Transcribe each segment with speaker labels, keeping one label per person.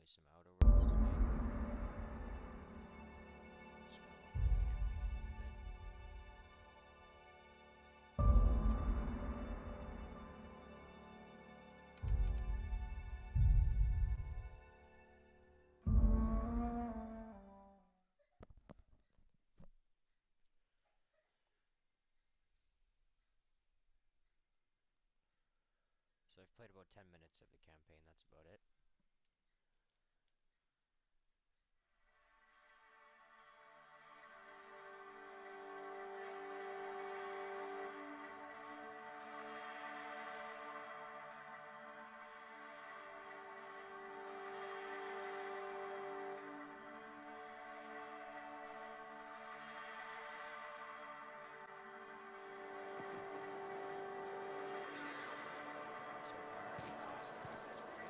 Speaker 1: some outer worlds today. So I've played about 10 minutes of the campaign, that's about it. So far, it's excellent. It's great.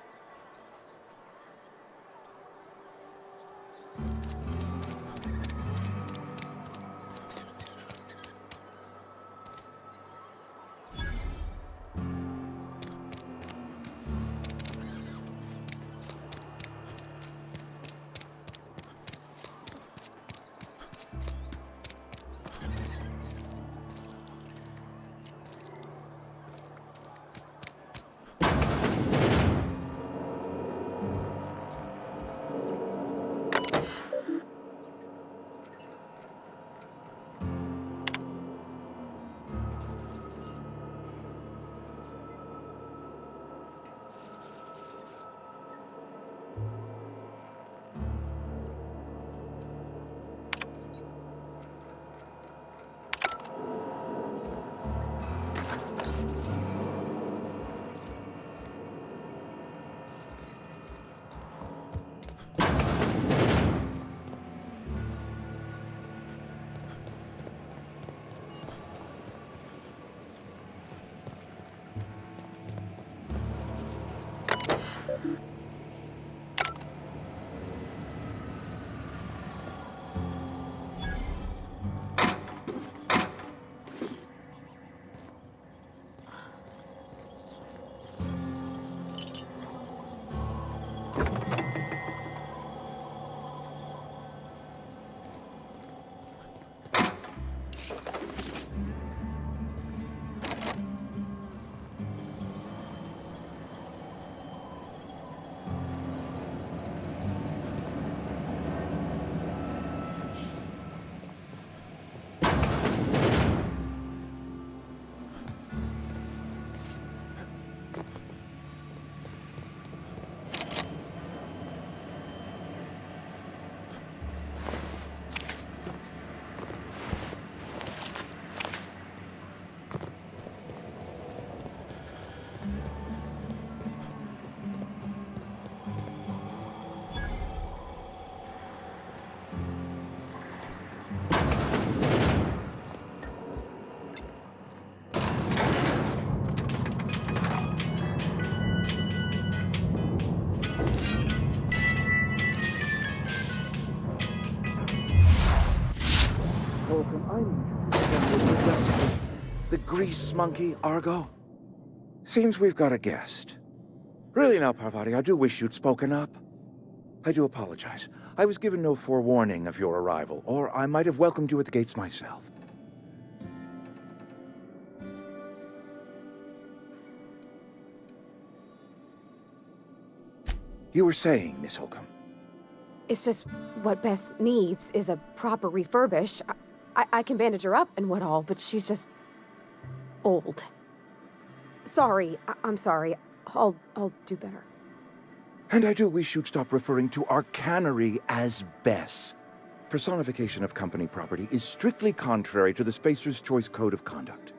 Speaker 2: The grease monkey, Argo? Seems we've got a guest. Really now, Parvati, I do wish you'd spoken up. I do apologize. I was given no forewarning of your arrival, or I might have welcomed you at the gates myself. You were saying, Miss Holcomb.
Speaker 3: It's just what Bess needs is a proper refurbish. I can bandage her up and what all, but she's just old. Sorry, I'm sorry. I'll do better.
Speaker 2: And I do wish you'd stop referring to our cannery as Bess. Personification of company property is strictly contrary to the Spacer's Choice Code of Conduct.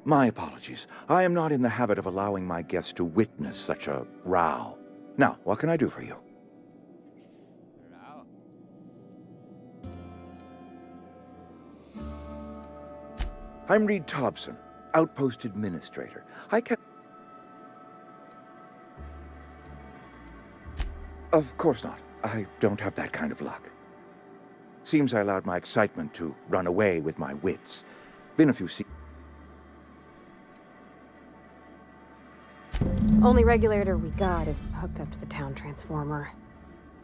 Speaker 2: My apologies. I am not in the habit of allowing my guests to witness such a row. Now, what can I do for you?
Speaker 1: Wow.
Speaker 2: I'm Reed Thompson, Outpost Administrator. I can... Of course not. I don't have that kind of luck. Seems I allowed my excitement to run away with my wits. Been a few
Speaker 3: Only regulator we got is hooked up to the town transformer.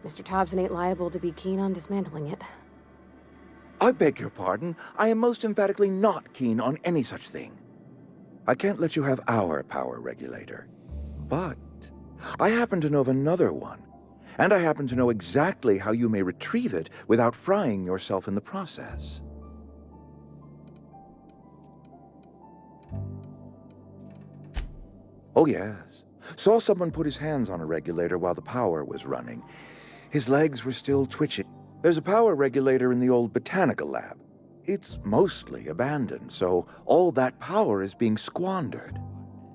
Speaker 3: Mr. Thompson ain't liable to be keen on dismantling it.
Speaker 2: I beg your pardon. I am most emphatically not keen on any such thing. I can't let you have our power regulator. But I happen to know of another one. And I happen to know exactly how you may retrieve it without frying yourself in the process. Oh, yes. Saw someone put his hands on a regulator while the power was running. His legs were still twitching. There's a power regulator in the old botanical lab. It's mostly abandoned, so all that power is being squandered.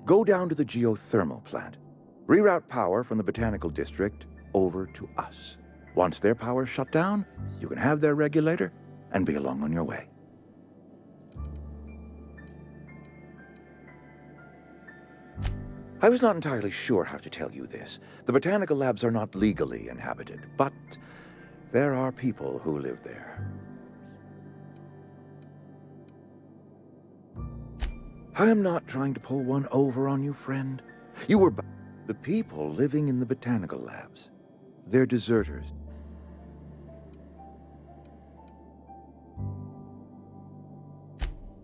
Speaker 2: Go down to the geothermal plant. Reroute power from the botanical district over to us. Once their power's shut down, you can have their regulator and be along on your way. I was not entirely sure how to tell you this. The botanical labs are not legally inhabited, but there are people who live there. I am not trying to pull one over on you, friend. You were the people living in the botanical labs. They're deserters.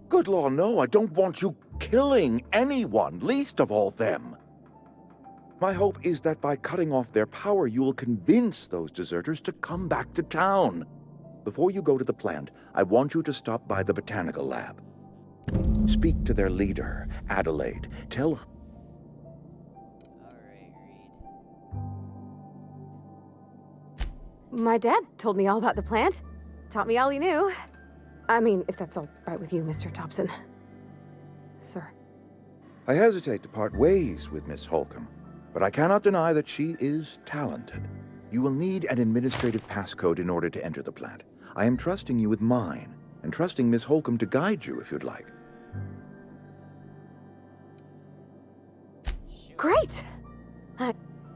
Speaker 2: Good law, no, I don't want you killing anyone, least of all them. My hope is that by cutting off their power, you will convince those deserters to come back to town. Before you go to the plant, I want you to stop by the botanical lab. Speak to their leader, Adelaide. Tell her.
Speaker 1: Alright, Reed.
Speaker 3: My dad told me all about the plant. Taught me all he knew. I mean, if that's all right with you, Mr. Thompson. Sir.
Speaker 2: I hesitate to part ways with Miss Holcomb, but I cannot deny that she is talented. You will need an administrative passcode in order to enter the plant. I am trusting you with mine, and trusting Miss Holcomb to guide you if you'd like.
Speaker 1: Sure.
Speaker 3: Great!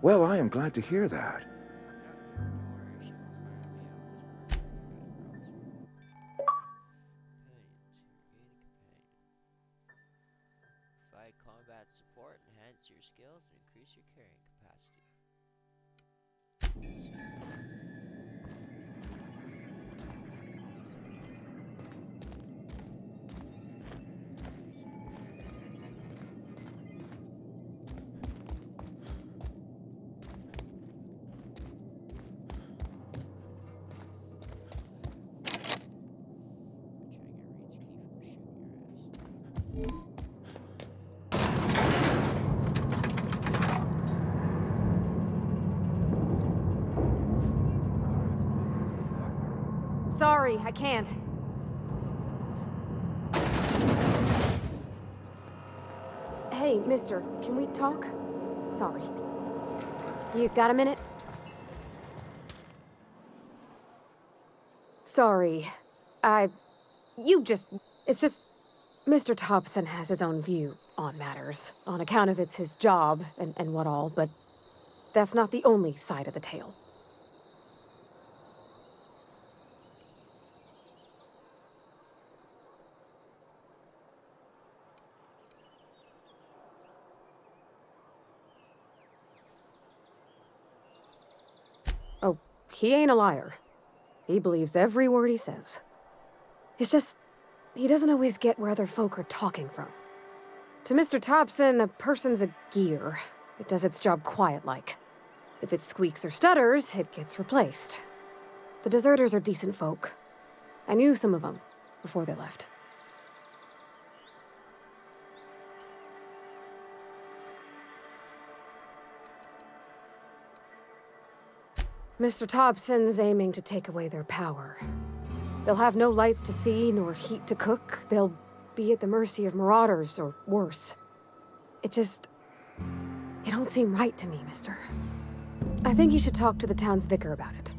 Speaker 2: Well, I am glad to hear that.
Speaker 1: Provide combat support, enhance your skills, and increase your carrying capacity.
Speaker 3: Sorry, I can't. Hey, mister, can we talk? Sorry. You got a minute? Sorry. It's just... Mr. Thompson has his own view on matters, on account of it's his job and what all, but that's not the only side of the tale. Oh, he ain't a liar. He believes every word he says. It's just, he doesn't always get where other folk are talking from. To Mr. Thompson, a person's a gear. It does its job quiet-like. If it squeaks or stutters, it gets replaced. The deserters are decent folk. I knew some of them before they left. Mr. Thompson's aiming to take away their power. They'll have no lights to see, nor heat to cook. They'll be at the mercy of marauders, or worse. It don't seem right to me, mister. I think you should talk to the town's vicar about it.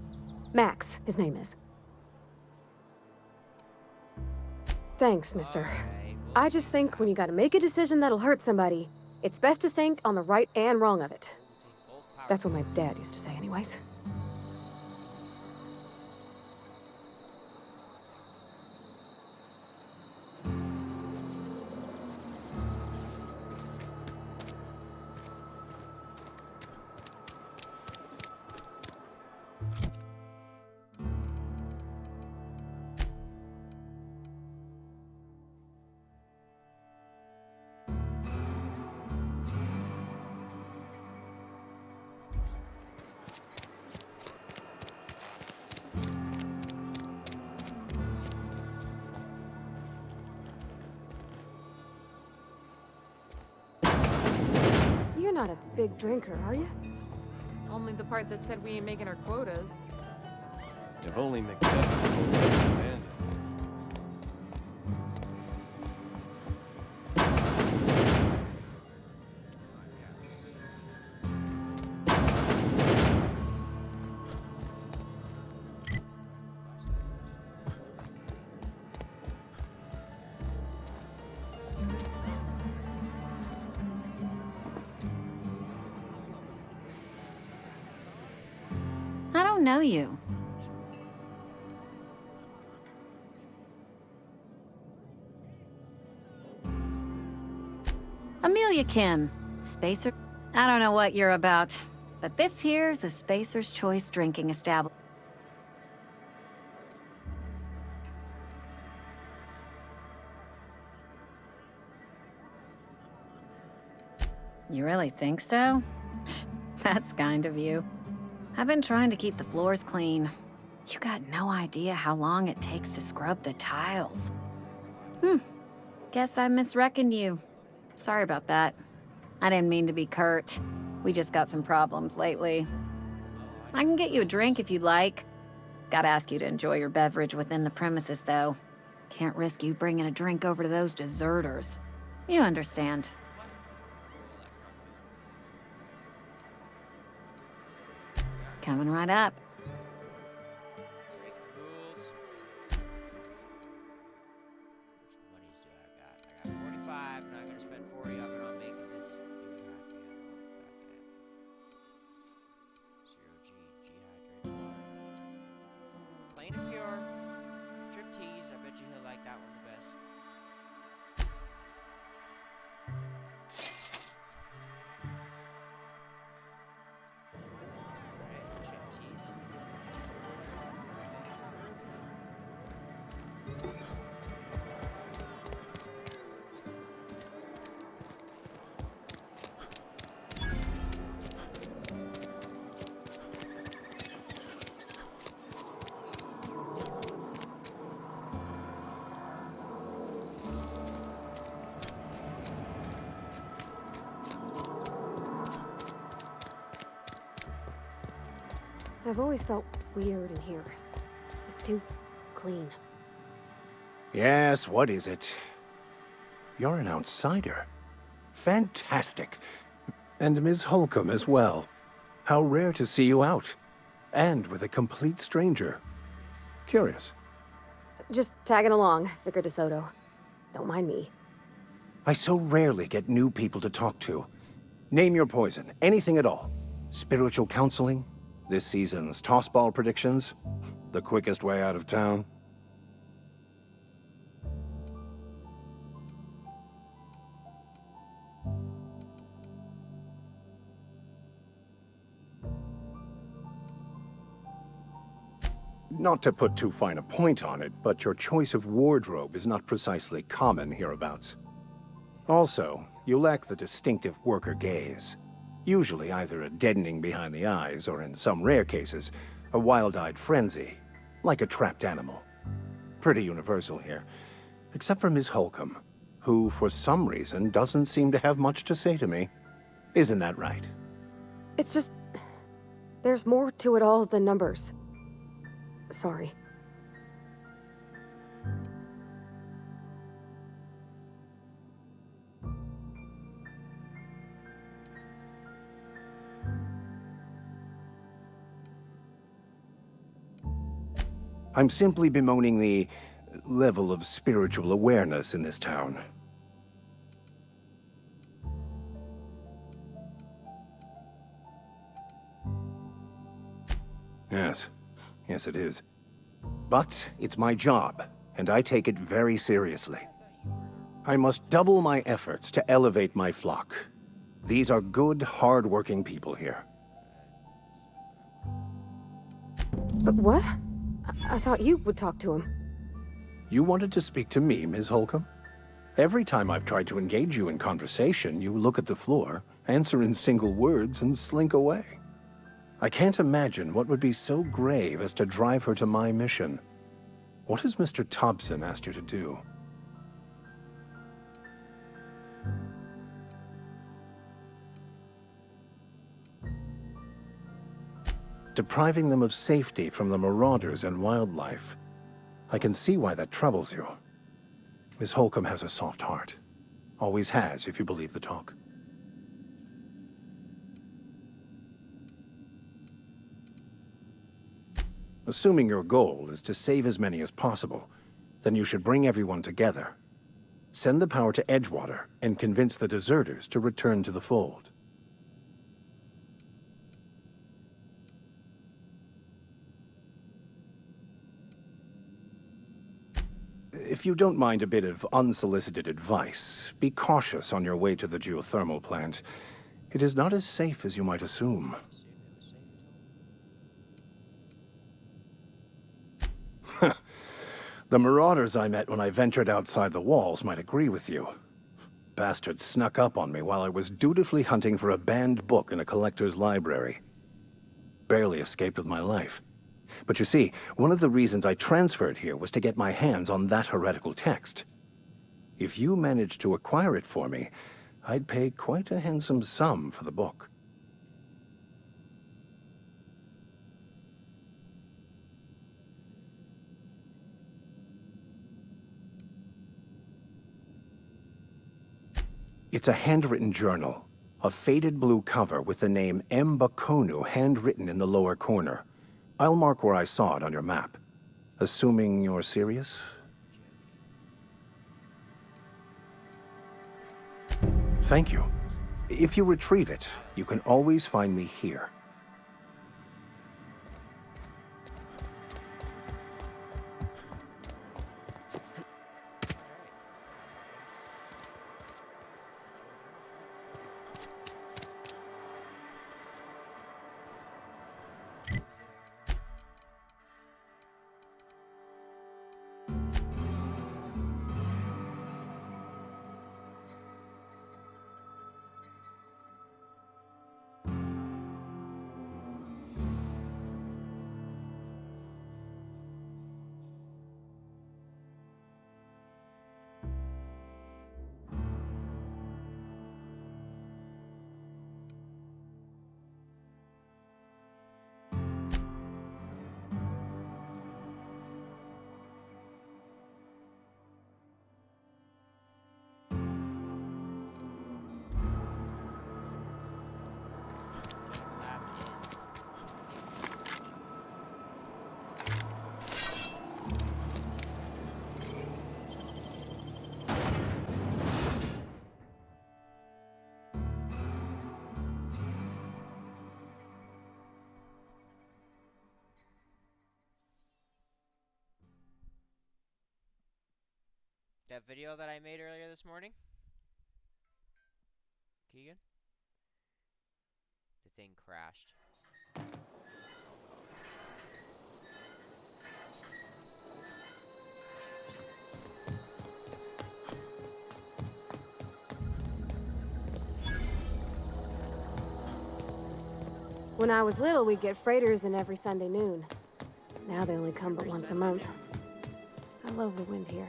Speaker 3: Max, his name is. Thanks, mister.
Speaker 1: Alright, we'll
Speaker 3: I just think when you gotta make a decision that'll hurt somebody, it's best to think on the right and wrong of it.
Speaker 1: take both power
Speaker 3: That's what my dad used to say anyways. not a big drinker, are you?
Speaker 4: Only the part that said we ain't making our quotas.
Speaker 5: If only Macbeth told us to abandon.
Speaker 6: I don't know you. Amelia Kim, Spacer. I don't know what you're about, but this here's a Spacer's Choice drinking establishment. You really think so? That's kind of you. I've been trying to keep the floors clean. You got no idea how long it takes to scrub the tiles. Guess I misreckoned you. Sorry about that. I didn't mean to be curt. We just got some problems lately. I can get you a drink if you'd like. Gotta ask you to enjoy your beverage within the premises, though. Can't risk you bringing a drink over to those deserters. You understand. Coming right up.
Speaker 1: Breaking rules. Which monies do I got? I got 45, and I'm gonna spend 40 of it on making this. Goddamn. Zero G, G hydrated water. Plain and pure. Drip teas. I bet you he'll like that one the best. Alright, chip teas.
Speaker 3: I've always felt weird in here. It's too clean.
Speaker 7: Yes, what is it? You're an outsider. Fantastic. And Ms. Holcomb as well. How rare to see you out. And with a complete stranger. Curious.
Speaker 3: Just tagging along, Vicar DeSoto. Don't mind me.
Speaker 7: I so rarely get new people to talk to. Name your poison, anything at all. Spiritual counseling? This season's tossball predictions? The quickest way out of town? Not to put too fine a point on it, but your choice of wardrobe is not precisely common hereabouts. Also, you lack the distinctive worker gaze. Usually either a deadening behind the eyes, or in some rare cases, a wild-eyed frenzy, like a trapped animal. Pretty universal here, except for Ms. Holcomb, who for some reason doesn't seem to have much to say to me. Isn't that right?
Speaker 3: It's just... there's more to it all than numbers. Sorry.
Speaker 7: I'm simply bemoaning the level of spiritual awareness in this town. Yes. Yes, it is. But it's my job, and I take it very seriously. I must double my efforts to elevate my flock. These are good, hard-working people here.
Speaker 3: But what? I thought you would talk to him.
Speaker 7: You wanted to speak to me, Ms. Holcomb? Every time I've tried to engage you in conversation, you look at the floor, answer in single words, and slink away. I can't imagine what would be so grave as to drive her to my mission. What has Mr. Thompson asked you to do? depriving them of safety from the marauders and wildlife. I can see why that troubles you. Miss Holcomb has a soft heart. Always has, if you believe the talk. Assuming your goal is to save as many as possible, then you should bring everyone together. Send the power to Edgewater and convince the deserters to return to the fold. If you don't mind a bit of unsolicited advice, be cautious on your way to the geothermal plant. It is not as safe as you might assume. The marauders I met when I ventured outside the walls might agree with you. Bastards snuck up on me while I was dutifully hunting for a banned book in a collector's library. Barely escaped with my life. But you see, one of the reasons I transferred here was to get my hands on that heretical text. If you managed to acquire it for me, I'd pay quite a handsome sum for the book. It's a handwritten journal, a faded blue cover with the name M. Bakonu handwritten in the lower corner. I'll mark where I saw it on your map. Assuming you're serious? Thank you. If you retrieve it, you can always find me here.
Speaker 1: That video that I made earlier this morning? Keegan? The thing crashed.
Speaker 3: When I was little, we'd get freighters in every Sunday noon. Now they only come but once a month. I love the wind here.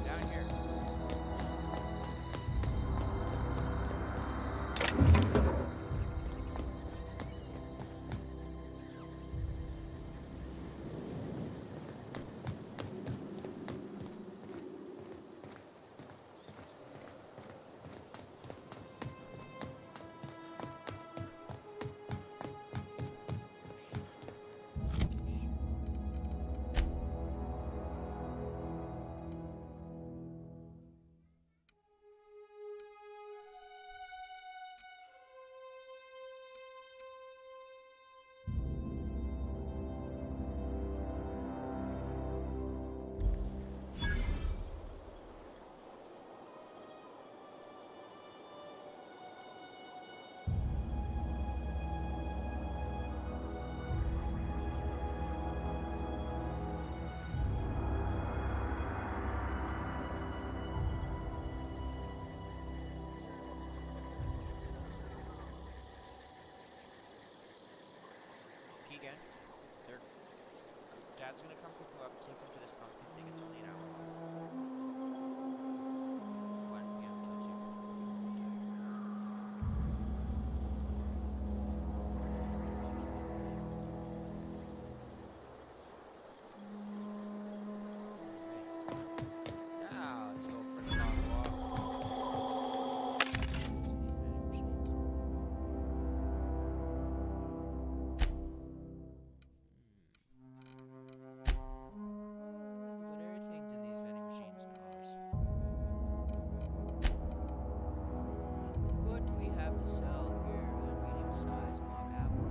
Speaker 1: Down here. dad's gonna come pick you up, take you to this pumpkin thing. It's only an hour away. What? We haven't told you. Alright. Now, let's go for the long walk. But everything's in these vending machines cars. What do we have to sell here? A medium-sized mock apple.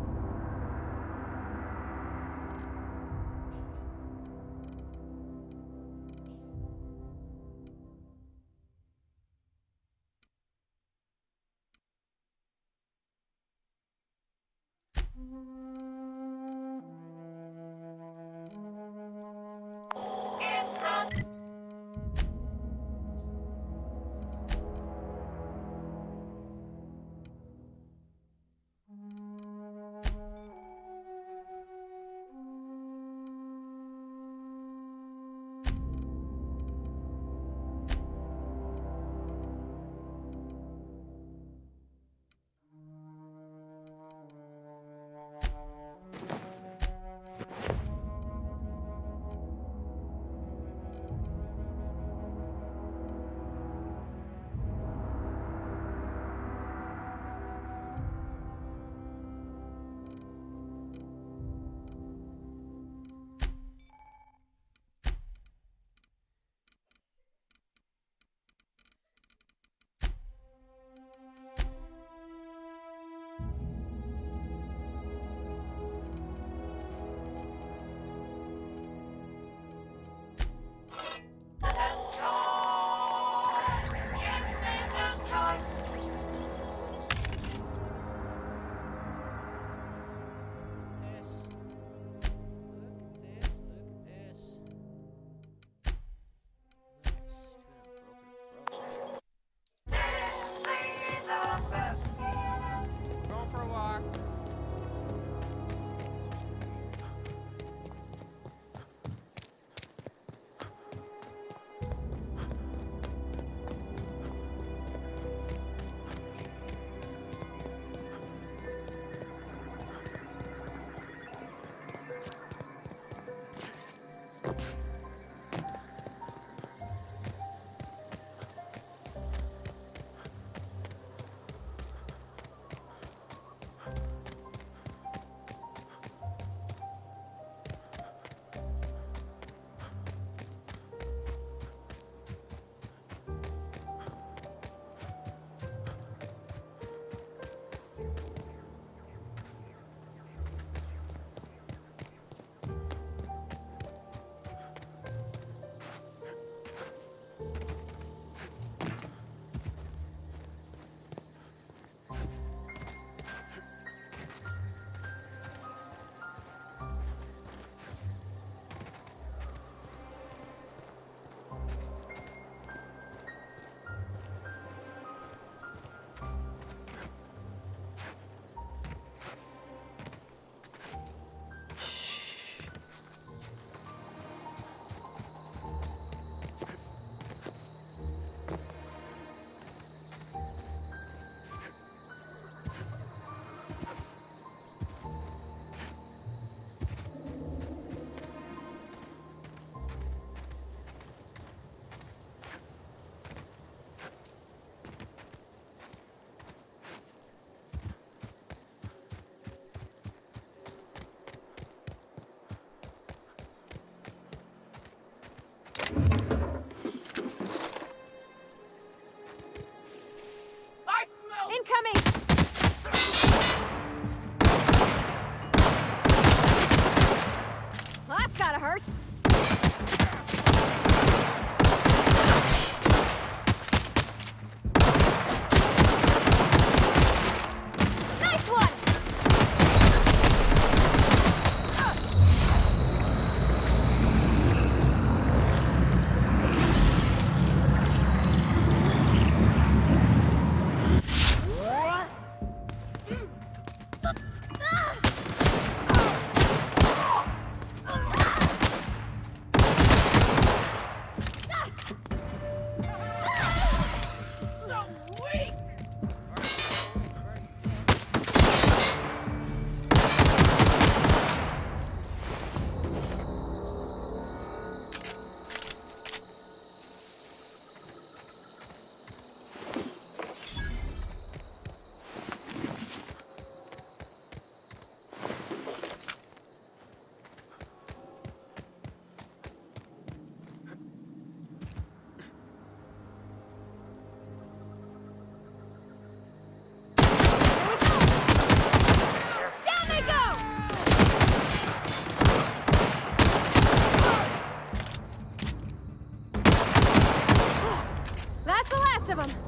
Speaker 3: rest of them.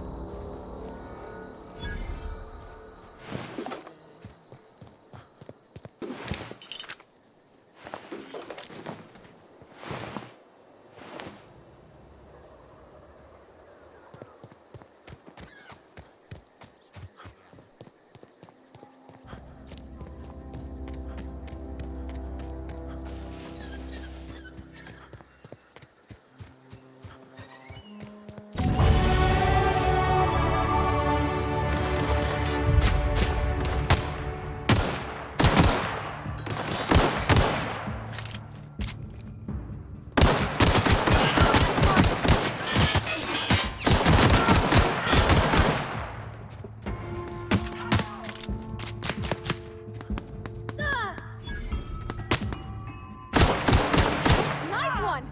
Speaker 3: Nice one!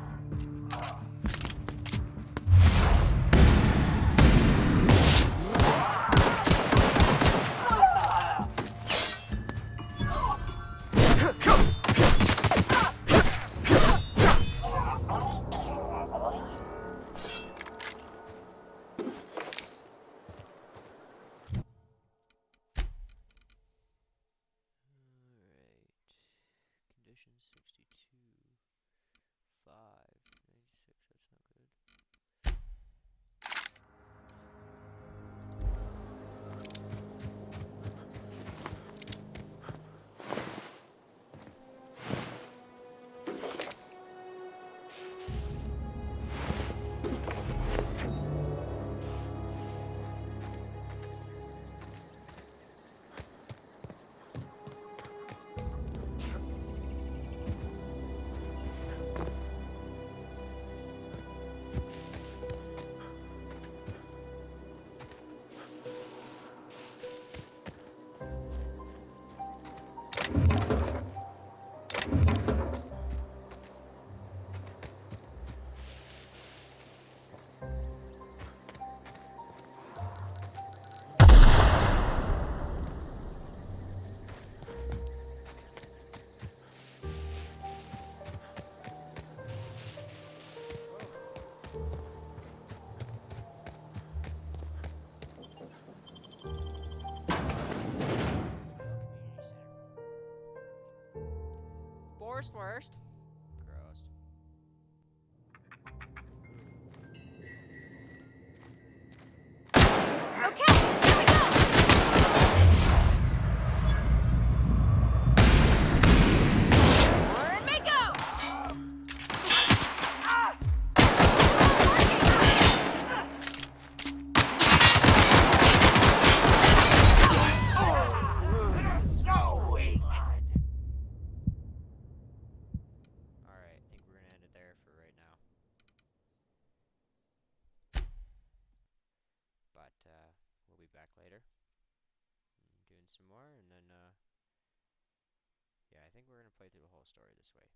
Speaker 1: Alright. Conditions 62. 5. 96. That's not good. Community center. Forest worst. Gross.
Speaker 3: Okay, here we go! Forward we go!
Speaker 1: Alright, I think we're gonna end it there for right now. But we'll be back later. Doing some more, and then yeah, I think we're gonna play through the whole story this way.